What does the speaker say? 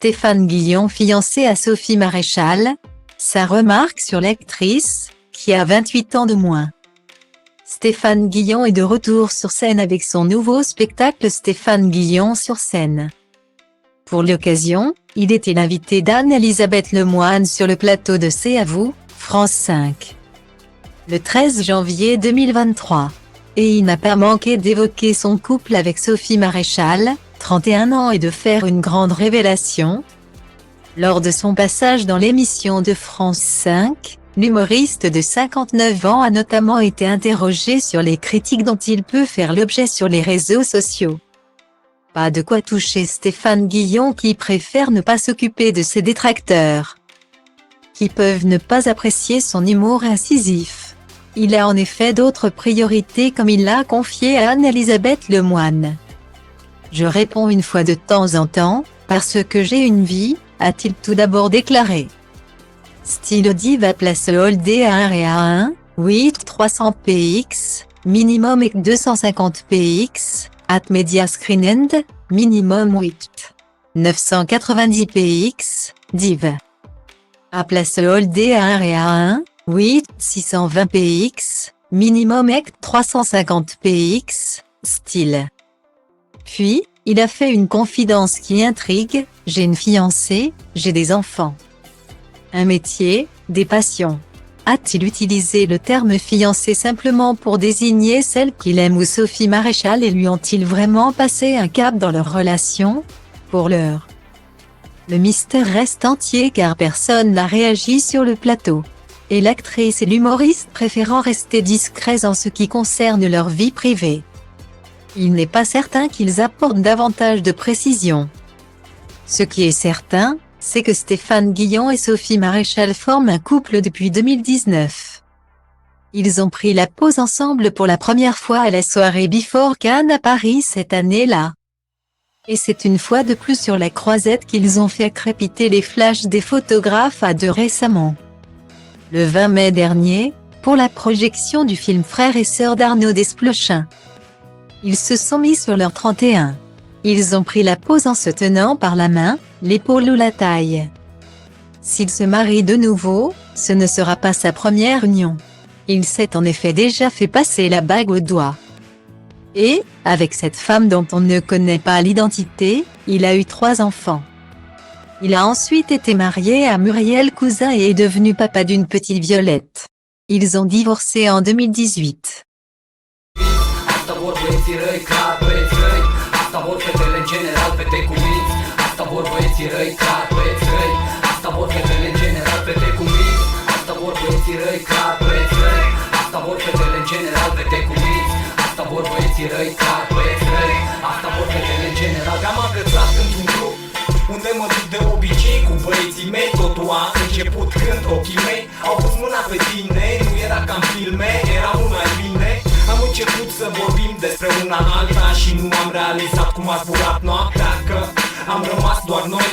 Stéphane Guillon fiancé à Sophie Maréchal, sa remarque sur l'actrice, qui a 28 ans de moins. Stéphane Guillon est de retour sur scène avec son nouveau spectacle Stéphane Guillon sur scène. Pour l'occasion, il était l'invité d'Anne-Elisabeth Lemoine sur le plateau de C'est à vous, France 5. Le 13 janvier 2023. Et il n'a pas manqué d'évoquer son couple avec Sophie Maréchal, 31 ans, et de faire une grande révélation. Lors de son passage dans l'émission de France 5, l'humoriste de 59 ans a notamment été interrogé sur les critiques dont il peut faire l'objet sur les réseaux sociaux. Pas de quoi toucher Stéphane Guillon, qui préfère ne pas s'occuper de ses détracteurs, qui peuvent ne pas apprécier son humour incisif. Il a en effet d'autres priorités, comme il l'a confié à Anne-Elisabeth Lemoine. « Je réponds une fois de temps en temps, parce que j'ai une vie », a-t-il tout d'abord déclaré. Style Diva place Holdé à 1 et à 1, 8 300 px, minimum et 250 px, at Media Screen End, minimum 8 990 px, div. À place Holdé à 1 et à 1, 8 620 px, minimum et 350 px, style. Puis, il a fait une confidence qui intrigue: « J'ai une fiancée, j'ai des enfants. Un métier, des passions. » A-t-il utilisé le terme fiancée simplement pour désigner celle qu'il aime, ou Sophie Maréchal et lui ont-ils vraiment passé un cap dans leur relation? Pour l'heure, le mystère reste entier car personne n'a réagi sur le plateau. Et l'actrice et l'humoriste préférant rester discrets en ce qui concerne leur vie privée. Il n'est pas certain qu'ils apportent davantage de précision. Ce qui est certain, c'est que Stéphane Guillon et Sophie Maréchal forment un couple depuis 2019. Ils ont pris la pose ensemble pour la première fois à la soirée Before Cannes à Paris cette année-là. Et c'est une fois de plus sur la croisette qu'ils ont fait crépiter les flashs des photographes à deux récemment. Le 20 mai dernier, pour la projection du film Frères et sœurs d'Arnaud Desplechin. Ils se sont mis sur leur 31. Ils ont pris la pose en se tenant par la main, l'épaule ou la taille. S'il se marie de nouveau, ce ne sera pas sa première union. Il s'est en effet déjà fait passer la bague au doigt. Et, avec cette femme dont on ne connaît pas l'identité, il a eu 3 enfants. Il a ensuite été marié à Muriel Cousin et est devenu papa d'une petite Violette. Ils ont divorcé en 2018. Asta vor băieții răi, ca băieți răi. Asta vor fetele în general, fete cu minți. Asta vor băieții răi, ca băieți răi. Asta vor fetele în general, fete cu minți. Asta vor băieții răi, ca băieți răi. Asta vor fetele în general, fete cu minți. Asta vor băieții răi, ca băieți răi. Asta vor fetele în general. Am agățat într-un grup unde mă duc de obicei cu băieții mei. Totul a început când ochii mei au pus mâna pe tine. Nu era ca în filme, era mult mai bine. Am început să vorbim despre una alta și nu am realizat cum a zburat noaptea, că am rămas doar noi